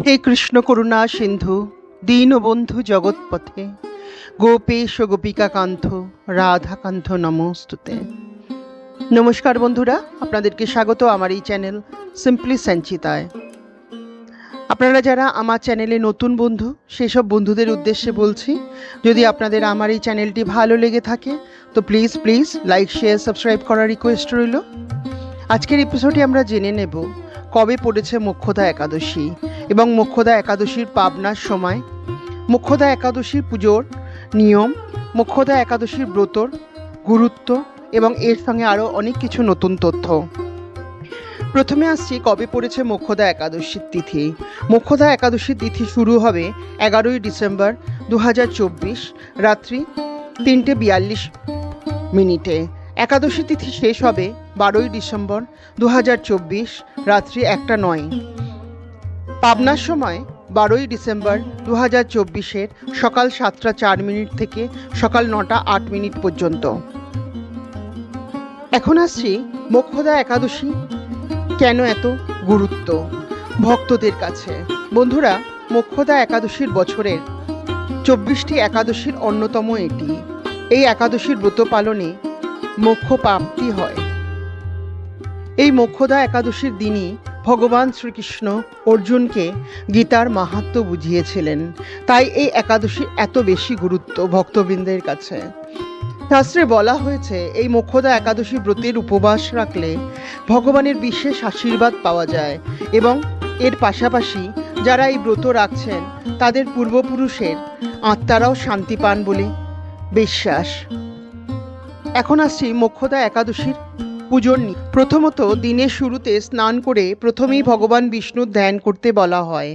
হে কৃষ্ণ করুণা সিন্ধু দীনবন্ধু জগৎপথে গোপেশ গোপিকা কান্ত রাধাকান্ত নমস্তুতে। নমস্কার বন্ধুরা, আপনাদেরকে স্বাগত আমার এই চ্যানেল সিম্পলি সঞ্চিতায়। আপনারা যারা আমার চ্যানেলে নতুন বন্ধু, সেসব বন্ধুদের উদ্দেশ্যে বলছি, যদি আপনাদের আমার এই চ্যানেলটি ভালো লেগে থাকে তো প্লিজ লাইক শেয়ার সাবস্ক্রাইব করার রিকোয়েস্ট রইল। আজকের এপিসোডে আমরা জেনে নেব কবে পড়েছে মোক্ষদা একাদশী এবং মোক্ষদা একাদশীর পাবনার সময়, মোক্ষদা একাদশীর পুজোর নিয়ম, মোক্ষদা একাদশীর ব্রতর গুরুত্ব এবং এর সঙ্গে আরও অনেক কিছু নতুন তথ্য। প্রথমে আসছি কবে পড়েছে মোক্ষদা একাদশীর তিথি। মোক্ষদা একাদশীর তিথি শুরু হবে 11ই ডিসেম্বর 2024 রাত্রি 3:42 একাদশী তিথি শেষ হবে 12ই ডিসেম্বর 2024 রাত্রি 1:09। পাবনার সময় 12ই ডিসেম্বর 2024 সকাল 7:04 থেকে সকাল 9:08 পর্যন্ত। এখন আসছি মোক্ষদা একাদশী কেন এত গুরুত্ব ভক্তদের কাছে। বন্ধুরা, মোক্ষদা একাদশীর বছরের 24টি একাদশীর অন্যতম এটি। এই একাদশীর ব্রত পালনে মোক্ষ প্রাপ্তি হয়। এই মোক্ষদা একাদশীর দিনই ভগবান শ্রীকৃষ্ণ অর্জুনকে গীতার মাহাত্ম্য বুঝিয়েছিলেন। তাই এই একাদশীর এত বেশি গুরুত্ব ভক্তবৃন্দের কাছে। শাস্ত্রে বলা হয়েছে এই মোক্ষদা একাদশী ব্রতের উপবাস রাখলে ভগবানের বিশেষ আশীর্বাদ পাওয়া যায় এবং এর পাশাপাশি যারা এই ব্রত রাখছেন তাদের পূর্বপুরুষের আত্মারাও শান্তি পান বলে বিশ্বাস। এখন আসছি মোক্ষদা একাদশীর পুজোর নিয়ম। প্রথমত, দিনের শুরুতে স্নান করে প্রথমেই ভগবান বিষ্ণুর ধ্যান করতে বলা হয়।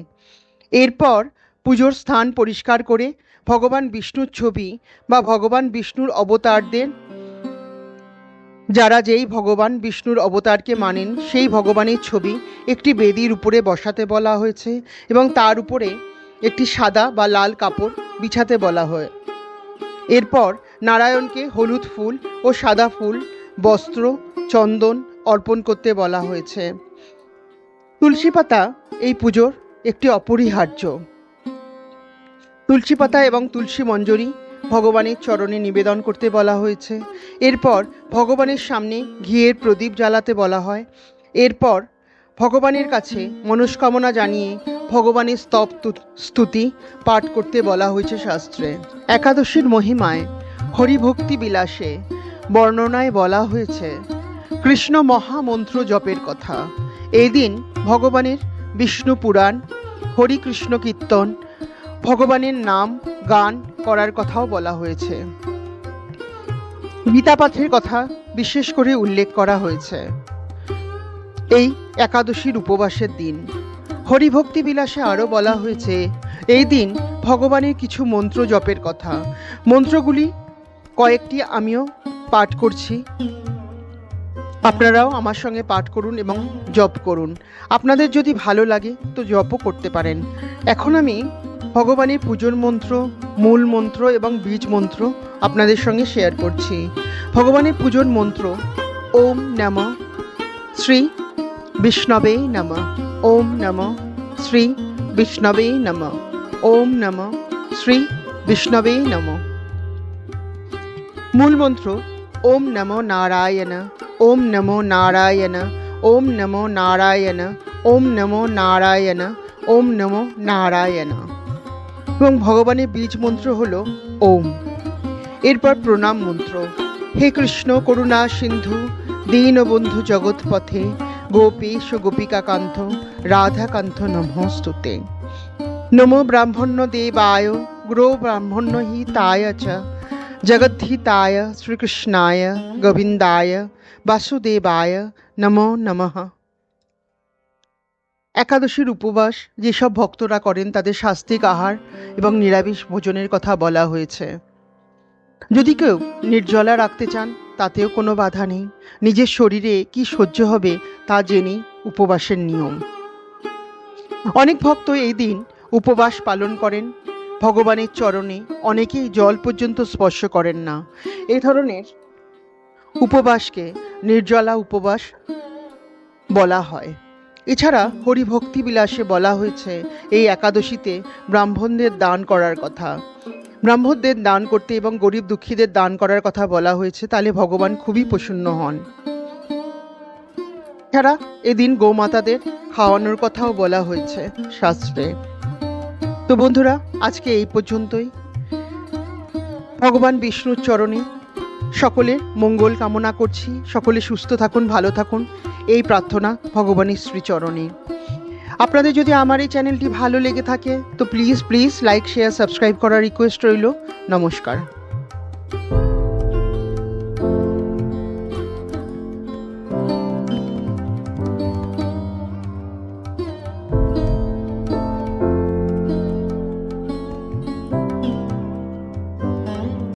এরপর পুজোর স্থান পরিষ্কার করে ভগবান বিষ্ণুর ছবি বা ভগবান বিষ্ণুর অবতারদের, যারা যেই ভগবান বিষ্ণুর অবতারকে মানেন সেই ভগবানের ছবি একটি বেদির উপরে বসাতে বলা হয়েছে এবং তার উপরে একটি সাদা বা লাল কাপড় বিছাতে বলা হয়। এরপর নারায়ণকে হলুদ ফুল ও সাদা ফুল, বস্ত্র, চন্দন অর্পণ করতে বলা হয়েছে। তুলসী পাতা এই পুজোর একটি অপরিহার্য। তুলসী পাতা এবং তুলসী মঞ্জরি ভগবানের চরণে নিবেদন করতে বলা হয়েছে। এরপর ভগবানের সামনে ঘিয়ের প্রদীপ জ্বালাতে বলা হয়। এরপর ভগবানের কাছে মনস্কামনা জানিয়ে ভগবানের স্তুতি পাঠ করতে বলা হয়েছে শাস্ত্রে। একাদশীর মহিমায় হরিভক্তি বিলাসে বর্ণনায় বলা হয়েছে কৃষ্ণ মহামন্ত্র জপের কথা। এই দিন ভগবানের বিষ্ণু পুরাণ, হরিকৃষ্ণ কীর্তন, ভগবানের নাম গান করার কথাও বলা হয়েছে। গীতা পাঠের কথা বিশেষ করে উল্লেখ করা হয়েছে। এই একাদশীর উপবাসের দিন হরিভক্তি বিলাসে আরও বলা হয়েছে এই দিন ভগবানের কিছু মন্ত্র জপের কথা। মন্ত্রগুলি কয়েকটি আমিও পাঠ করছি, আপনারাও আমার সঙ্গে পাঠ করুন এবং জপ করুন। আপনাদের যদি ভালো লাগে তো জপও করতে পারেন। এখন আমি ভগবানের পুজোর মন্ত্র, মূল মন্ত্র এবং বীজ মন্ত্র আপনাদের সঙ্গে শেয়ার করছি। ভগবানের পুজোর মন্ত্র: ওম নমঃ শ্রী বিষ্ণবে নমঃ, ওম নমঃ শ্রী বিষ্ণবে নমঃ, ওম নমঃ শ্রী বিষ্ণবে নমঃ। মূল মন্ত্র: ওম নমো নারায়ণ, ওম নমো নারায়ণ, ওম নমো নারায়ণ, ওম নমো নারায়ণ, ওম নমো নারায়ণ। এবং ভগবানের বীজ মন্ত্র হলো ওম। এরপর প্রণাম মন্ত্র: হে কৃষ্ণ করুণা সিন্ধু দীনবন্ধু জগৎপথে গোপেশ গোপিকা কান্ত রাধাকান্ত নমস্তুতে। নমো ব্রাহ্মণ্য দেবায় গ্রো ব্রাহ্মণ্য হিতায় চ জগদ্ধিতায় শ্রীকৃষ্ণায় গোবিন্দায় বাসুদেবায় নমো নমঃ। একাদশীর উপবাস যেসব ভক্তরা করেন তাদের সাত্ত্বিক আহার এবং নিরামিষ ভোজনের কথা বলা হয়েছে। যদি কেউ নির্জলা রাখতে চান তাতেও কোনো বাধা নেই। নিজের শরীরে কি সহ্য হবে তা জেনেই উপবাসের নিয়ম। অনেক ভক্ত এই দিন উপবাস পালন করেন ভগবানের চরণে, অনেকেই জল পর্যন্ত স্পর্শ করেন না। এই ধরনের উপবাসকে নির্জলা উপবাস বলা হয়। এছাড়া হরিভক্তি বিলাসে বলা হয়েছে এই একাদশীতে ব্রাহ্মণদের দান করার কথা। ব্রাহ্মণদের দান করতে এবং গরিব দুঃখীদের দান করার কথা বলা হয়েছে, তাহলে ভগবান খুবই প্রসন্ন হন। এছাড়া এদিন গোমাতাদের খাওয়ানোর কথাও বলা হয়েছে শাস্ত্রে। তো বন্ধুরা, আজকে এই পর্যন্তই। ভগবান বিষ্ণুর চরণে সকলের মঙ্গল কামনা করছি। সকলে সুস্থ থাকুন, ভালো থাকুন, এই প্রার্থনা ভগবানের শ্রীচরণে। আপনাদের যদি আমার এই চ্যানেলটি ভালো লেগে থাকে তো প্লিজ লাইক, শেয়ার, সাবস্ক্রাইব করার রিকোয়েস্ট রইল। নমস্কার।